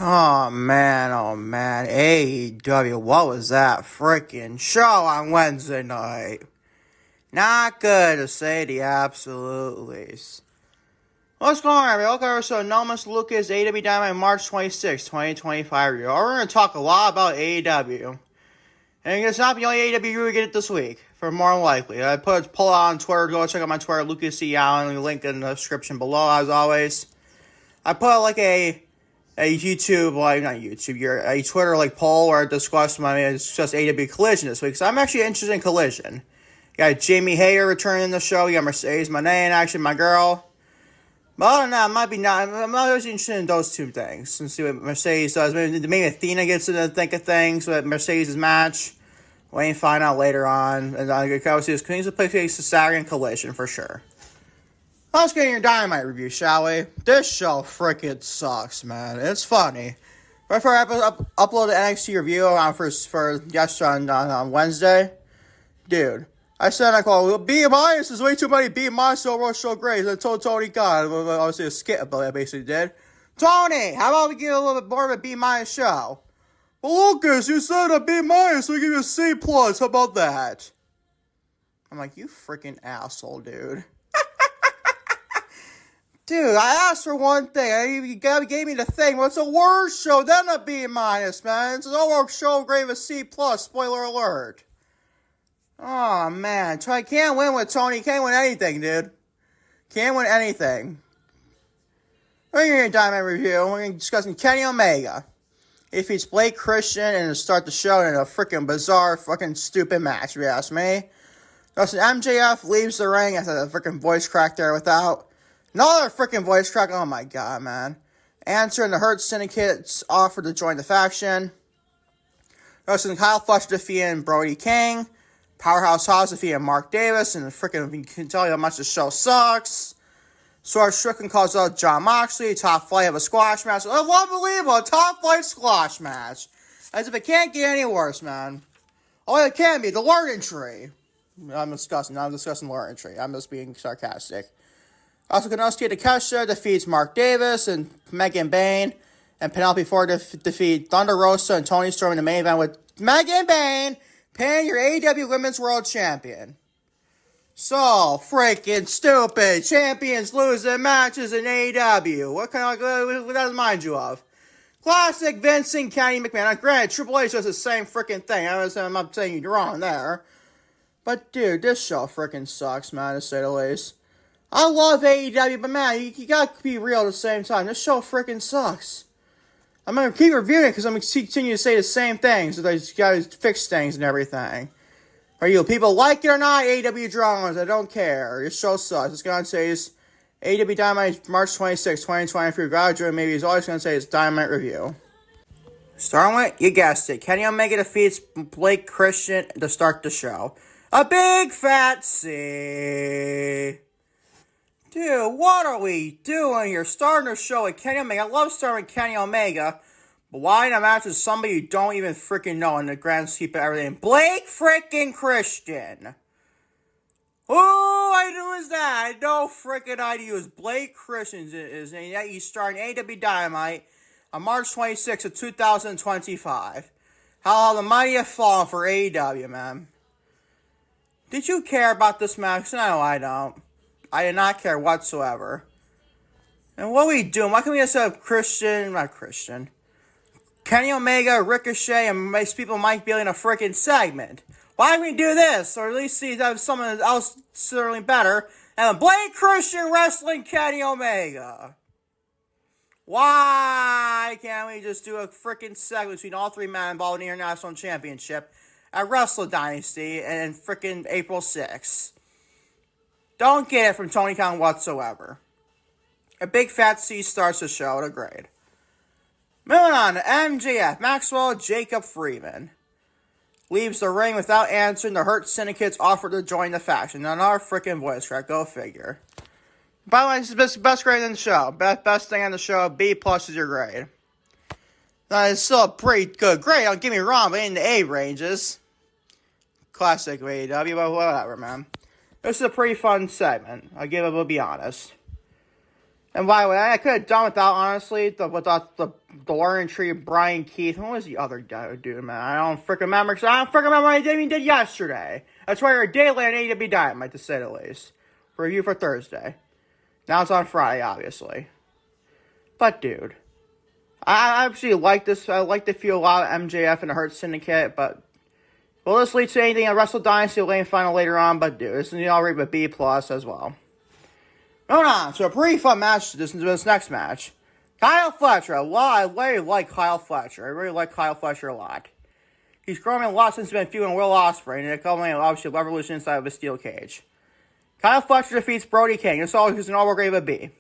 Oh man, AEW, what was that freaking show on Wednesday night? Not good to say the absolute least. What's going on, everybody? Welcome to Anonymous Lucas AEW Dynamite March 26, 2025 review. We're going to talk a lot about AEW. And it's not the only AEW you get it this week, for more than likely. I put a poll out on Twitter. Go check out my Twitter, Lucas C. Allen. Link in the description below, as always. I put like a YouTube, well, not YouTube, a Twitter poll where I discuss AEW Collision this week. So I'm actually interested in Collision. You got Jamie Hayter returning the show. You got Mercedes Moné, actually my girl. But other than that, I'm not always interested in those two things. And see what Mercedes does. Maybe Athena gets into the thick of things with Mercedes' match. We ain't find out later on. And I can see this continues to play against Saturday and Collision for sure. Let's get in your Dynamite review, shall we? This show freaking sucks, man. It's funny. Right before I upload the NXT review for yesterday on Wednesday, dude, I said B minus is way too many B minus overall show grades. I told Tony God, obviously a skit about it I basically did. Tony, how about we give a little bit more of a B minus show? Well, Lucas, you said a B minus, so we give you a C plus. How about that? I'm like, you freaking asshole, dude. Dude, I asked for one thing. You gave me the thing. What's a worse show than a B minus, man? It's an overall show grade of a C plus. Spoiler alert. Oh, man. Can't win with Tony. Can't win anything, dude. Can't win anything. We're going to get a Dynamite review. We're going to be discussing Kenny Omega. He defeats Blake Christian and to start the show in a freaking bizarre, fucking stupid match, if you ask me. Justin MJF leaves the ring after the freaking voice crack there without. Another freaking voice crack. Oh my god, man. Answer and the Hurt Syndicate offered to join the faction. Justin Kyle Fletcher defeating Brody King. Powerhouse Hobbs defeating Mark Davis. And freaking, you can tell you how much the show sucks. Swerve Strickland calls out Jon Moxley. Top flight of a squash match. Unbelievable. A top flight squash match. As if it can't get any worse, man. Oh, it can be. The learning tree. I'm discussing learning tree. I'm just being sarcastic. Also, Konosuke Takeshita defeats Mark Davis and Megan Bayne. And Penlope Ford defeat Thunder Rosa and Toni Storm in the main event with Megan Bayne pinning your AEW Women's World Champion. So freaking stupid. Champions losing matches in AEW. What does that remind you of? Classic Vince and Kenny McMahon. Granted, Triple H does the same freaking thing. I'm not saying you're wrong there. But dude, this show freaking sucks, man, to say the least. I love AEW, but man, you gotta be real at the same time. This show freaking sucks. I'm gonna keep reviewing it because I'm gonna continue to say the same things. So they gotta fix things and everything. Are you people like it or not? AEW dramas, I don't care. This show sucks. It's gonna say it's AEW Dynamite March 26, 2023. Graduate, maybe he's always gonna say it's Dynamite review. Starting with, you guessed it, Kenny Omega defeats Blake Christian to start the show. A big fat C. Dude, what are we doing here? Starting a show with Kenny Omega. I love starting with Kenny Omega. But why in a match with somebody you don't even freaking know in the grand scheme of everything? Blake freaking Christian. Who I do is that? I know freaking idea is Blake Christian is and yet he's starting AEW Dynamite on March 26th of 2025. How the mighty have fallen for AEW, man. Did you care about this match? No, I don't. I did not care whatsoever. And what are we doing? Why can't we just have Kenny Omega, Ricochet, and most people might be in a freaking segment? Why can't we do this? Or at least see have someone else certainly better. And Blake Christian wrestling Kenny Omega. Why can't we just do a freaking segment between all three men involved in the International Championship at Wrestle Dynasty and freaking April 6th? Don't get it from Tony Khan whatsoever. A big fat C starts the show at a grade. Moving on to MJF. Maxwell Jacob Freeman leaves the ring without answering the Hurt Syndicate's offer to join the faction. Another freaking voice crack. Go figure. By the way, this is the best grade in the show. Best thing on the show. B plus is your grade. Now, it's still a pretty good grade. Don't get me wrong, but in the A ranges. Classic AEW, but whatever, man. This is a pretty fun segment. I'll be honest. And by the way, I could have done without, honestly, without the Learning Tree, Brian Keith. Who was the other guy dude, man? I don't freaking remember, because I don't freaking remember what I even did yesterday. That's why you're a day late on AEW Dynamite, to say the least. Review for Thursday. Now it's on Friday, obviously. But, dude, I actually like this. I like to feel a lot of MJF and the Hurt Syndicate, but will this lead to anything in Wrestle Dynasty lane final later on? But, dude, this is already with B+ as well. Moving on to a pretty fun match this next match. Kyle Fletcher. I really like Kyle Fletcher. I really like Kyle Fletcher a lot. He's growing a lot since he's been feuding Will Ospreay, and it's only obviously Revolution inside of a steel cage. Kyle Fletcher defeats Brody King. It's always an overgrade of B.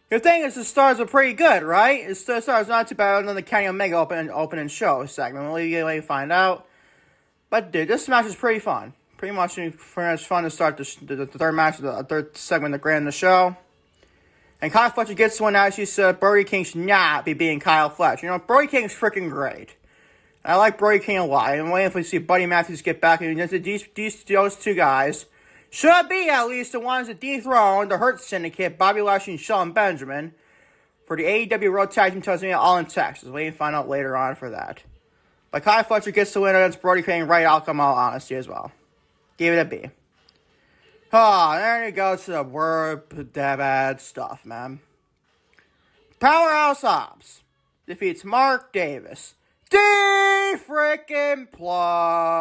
The thing is, the stars are pretty good, right? The stars not too bad than the Kenny Omega opening show segment. We'll let you find out. But, dude, this match is pretty fun. Pretty much fun to start the third match, the third segment of the show. And Kyle Fletcher gets to win out. She said Brody King should not be beating Kyle Fletcher. You know, Brody King is freaking great. I like Brody King a lot. I'm waiting for see Buddy Matthews get back. And those two guys should be at least the ones that dethrone the Hurt Syndicate, Bobby Lashley and Shelton Benjamin, for the AEW World Tag Team Titles all in Texas. Waiting to find out later on for that. But Kyle Fletcher gets to win against Brody King, right outcome, all honesty as well. Give it a B. Oh, there you go to the word bad stuff, man. Powerhouse Hobbs defeats Mark Davis. D freaking plus.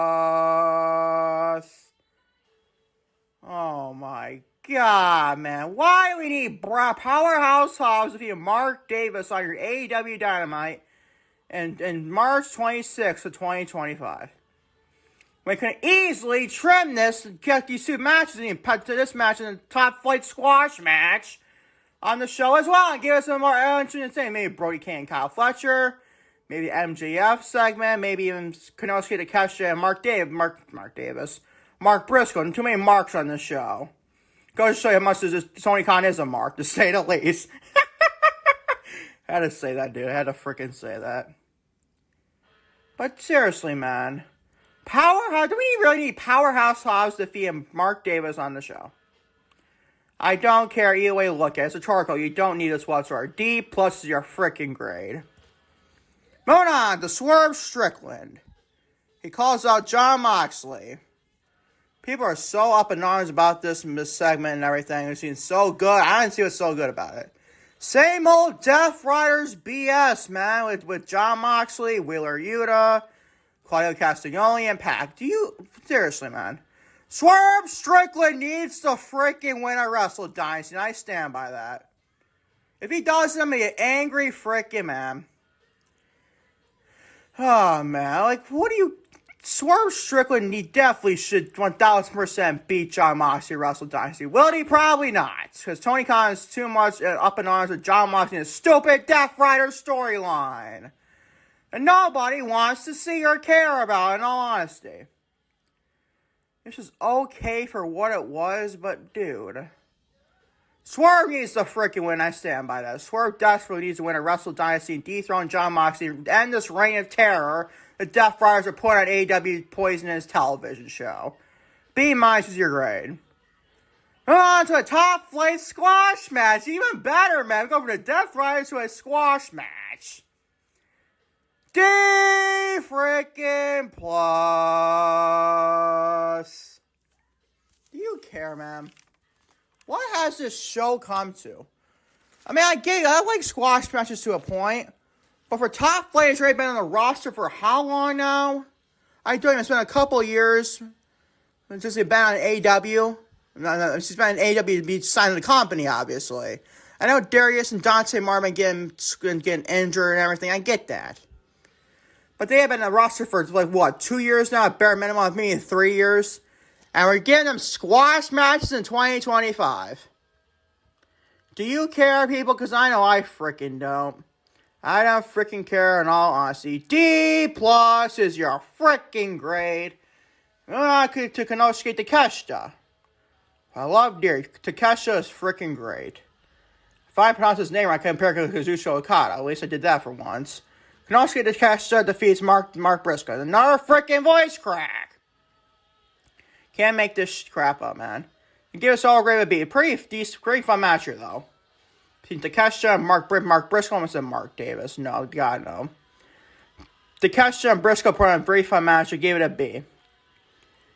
Oh my god, man. Why do we need Powerhouse Hobbs defeating Mark Davis on your AEW Dynamite in March 26th of 2025? We can easily trim this and get these two matches and put to this match in the top flight squash match on the show as well and give us some more interesting things. Maybe Brody King and Kyle Fletcher, maybe MJF segment, maybe even Konosuke, Takeshita, and Mark Briscoe. And too many marks on this show. Goes to show you how much Tony Khan is a mark, to say the least. I had to say that, dude. I had to freaking say that. But seriously, man. Do we really need Powerhouse Hobbs defeating Mark Davis on the show? I don't care either way you look at it. It's a charcoal. You don't need this whatsoever. D+ is your freaking grade. Moving on to Swerve Strickland. He calls out Jon Moxley. People are so up in arms about this segment and everything. It seems so good. I didn't see what's so good about it. Same old Death Riders BS, man, with Jon Moxley, Wheeler Yuta, Claudio Castagnoli, and Pac. Seriously, man. Swerve Strickland needs to freaking win a Wrestle Dynasty, and I stand by that. If he doesn't, I'm gonna get angry freaking, man. Oh, man. Like, what do you... Swerve Strickland, he definitely should 1,000% beat Jon Moxley Wrestle Dynasty. Will he? Probably not. Because Tony Khan is too much up in arms with Jon Moxley and his stupid Death Rider storyline. And nobody wants to see or care about it, in all honesty. This is okay for what it was, but dude. Swerve needs to freaking win, I stand by that. Swerve desperately needs to win a Wrestle Dynasty and dethrone Jon Moxley and end this reign of terror the Death Riders are putting on AEW Poisonous television show. B- is your grade. Moving on to a top flight squash match. Even better, man. We go from the Death Riders to a squash match. D freaking plus. Do you care, man? What has this show come to? I mean, I like squash matches to a point, but for top flight, it's already been on the roster for how long now? I don't even. It's been a couple of years. It's just been on AEW. She's been on AEW to be signed to the company, obviously. I know Darius and Dante Martin getting injured and everything. I get that. But they have been on the roster for, 2 years now? At bare minimum, maybe 3 years. And we're getting them squash matches in 2025. Do you care, people? Because I know I freaking don't. I don't freaking care, in all honesty. D+ is your freaking grade. To Konosuke Takeshita. I love Deer. Takeshita is freaking great. If I pronounce his name right, I compare it to Kazuchika Okada. At least I did that for once. Konosuke Takeshita defeats Mark Briscoe. Another freaking voice crack. Can't make this crap up, man. You give us all a grade of B. Pretty fun match here, though. between Takeshita and Mark Briscoe. I almost said Mark Davis. No, God, no. Takeshita and Briscoe put on a very fun match. I gave it a B.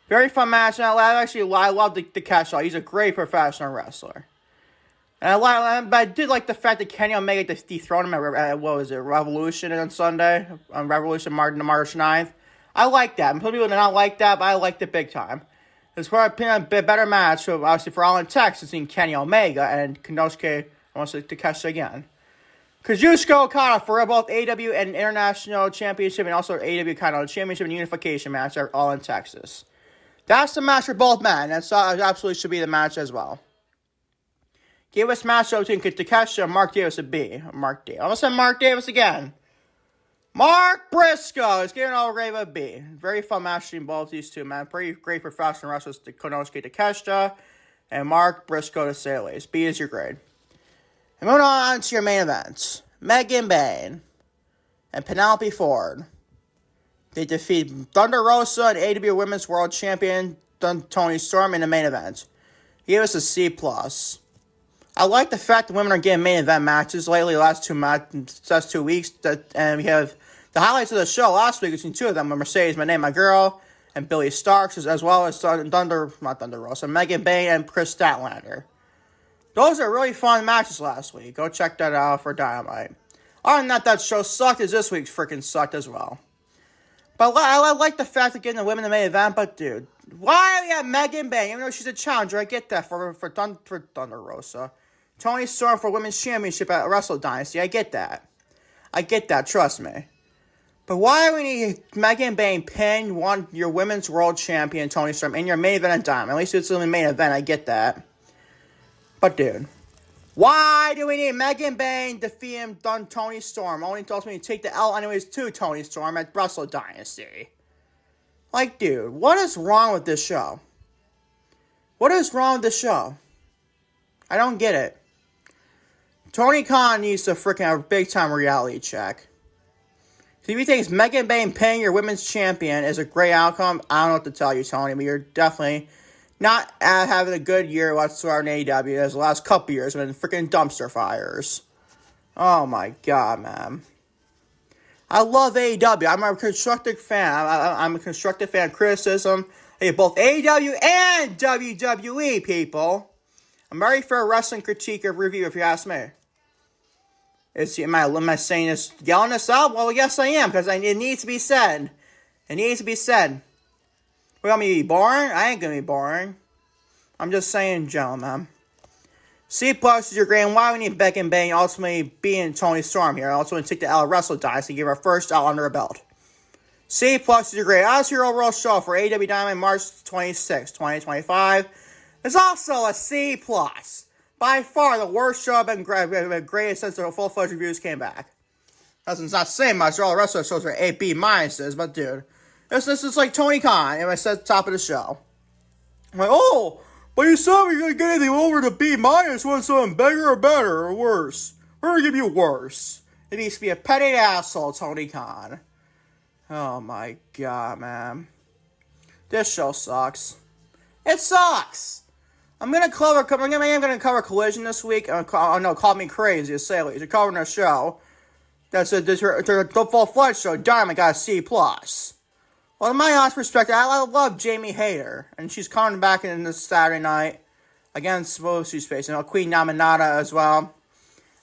Very fun match, and I love Takeshita. He's a great professional wrestler. And but I did like the fact that Kenny Omega dethroned him at, Revolution on Sunday? On Revolution March 9th. I like that. Some people do not like that, but I liked it big time. It's probably a better match, so obviously for all intents, between Kenny Omega and Konosuke, I want to say Takeshita again. Kazuchika Okada for both AEW and International Championship, and also AEW Continental Championship and Unification match are all in Texas. That's the match for both men. That absolutely should be the match as well. Give us match between Takeshita and Mark Davis a B. Mark Davis. I almost said Mark Davis again. Mark Briscoe is giving all Rave a B. Very fun match between both these two, man. Pretty great professional wrestlers, Konosuke Takeshita and Mark Briscoe, to say the least. B is your grade. And moving on to your main event. Megan Bayne and Penlope Ford. They defeat Thunder Rosa and AEW Women's World Champion Toni Storm in the main event. Give us a C+. I like the fact that women are getting main event matches lately, the last 2 weeks. And we have the highlights of the show last week between two of them, Mercedes, My Name, My Girl, and Billy Starks, as well as Thunder Rosa, Megan Bayne, and Chris Statlander. Those are really fun matches last week. Go check that out for Dynamite. Other than that show sucked, as this week's freaking sucked as well. But I like the fact of getting the women in the main event, but dude, why do we have Megan Bayne? Even though she's a challenger, I get that for Thunder Rosa. Toni Storm for Women's Championship at Wrestle Dynasty, I get that. Trust me. But why do we need Megan Bayne pin your Women's World Champion, Toni Storm, in your main event at Dynamite? At least it's in the main event, I get that. But dude, why do we need Megan Bayne defeating Toni Storm? Only tells me to take the L anyways to Toni Storm at Wrestle Dynasty. Like, dude, what is wrong with this show? I don't get it. Tony Khan needs to freaking have a big-time reality check. So if you think Megan Bayne pinning your women's champion is a great outcome, I don't know what to tell you, Tony, but you're definitely not having a good year whatsoever in AEW, as the last couple years have been freaking dumpster fires. Oh my god, man. I love AEW. I'm a constructive fan. I'm a constructive fan of criticism. Hey, both AEW and WWE, people. I'm ready for a wrestling critique or review, if you ask me. Am I saying this, yelling this out? Well, yes, I am, because it needs to be said. It needs to be said. We're going to be boring? I ain't going to be boring. I'm just saying, gentlemen. C+ is your grade. Why we need Megan Bayne ultimately being Toni Storm here. I also want to take the L Wrestle Dice and give her first L under her belt. C+ is your grade. As your overall show for AEW Dynamite March 26, 2025. It's also a C+. By far the worst show I've been graded since the full-fledged reviews came back. That's not saying much. All the rest of the shows are A, B minuses, but dude, this is like Tony Khan, and I said at the top of the show. I'm like, oh, but you said we're going to get anything over to B minus, want something bigger or better or worse. We're going to give you worse. It needs to be a petty asshole, Tony Khan. Oh my god, man. This show sucks. It sucks! I'm gonna cover Collision this week. Call me crazy, to say least. You're covering a show that's the full-fledged show. Dynamite got a C+. Well, in my honest perspective, I love Jamie Hayter, and she's coming back in this Saturday night against she's facing Queen Naminata as well.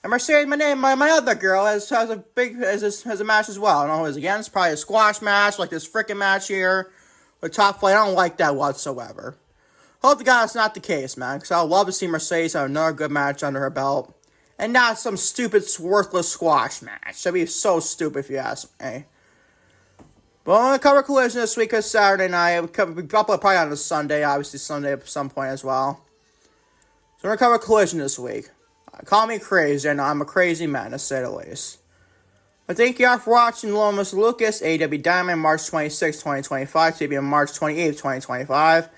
And Mercedes, my other girl, has a match as well. I don't know who it's against. Probably a squash match, like this freaking match here with Top Flight. I don't like that whatsoever. Hope to God that's not the case, man, because I would love to see Mercedes have another good match under her belt. And not some stupid, worthless squash match. That'd be so stupid if you ask me. But I'm going to cover Collision this week because Saturday night. We'll probably on a Sunday, obviously Sunday at some point as well. So we're going to cover Collision this week. Call me crazy, and I'm a crazy man, to say the least. But thank you all for watching Lomas Lucas, AEW Dynamite, March 26, 2025, to be on March 28, 2025.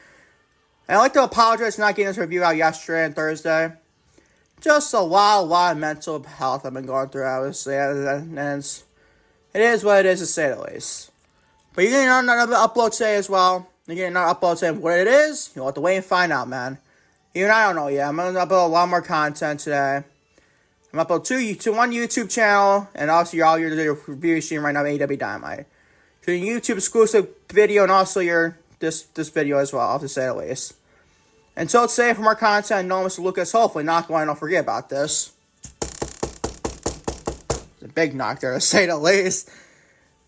And I'd like to apologize for not getting this review out yesterday and Thursday. Just a lot of mental health I've been going through, obviously. And it is what it is, to say the least. But you're getting another upload today as well. You're getting another upload today. What it is, you'll have to wait and find out, man. Even I don't know yet. I'm going to upload a lot more content today. I'm uploading to one YouTube channel, and also all your reviews stream right now of AEW Dynamite. So your YouTube exclusive video, and also your this video as well, to say the least. Until it's safe for more content, no one Mr. Lucas, hopefully not going to forget about this. It's a big knock there, to say the least.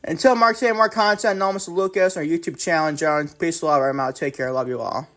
Until Mark saying more content, no one Mr. Lucas, our YouTube channel, and John, peace, love, I'm out. Take care, love you all.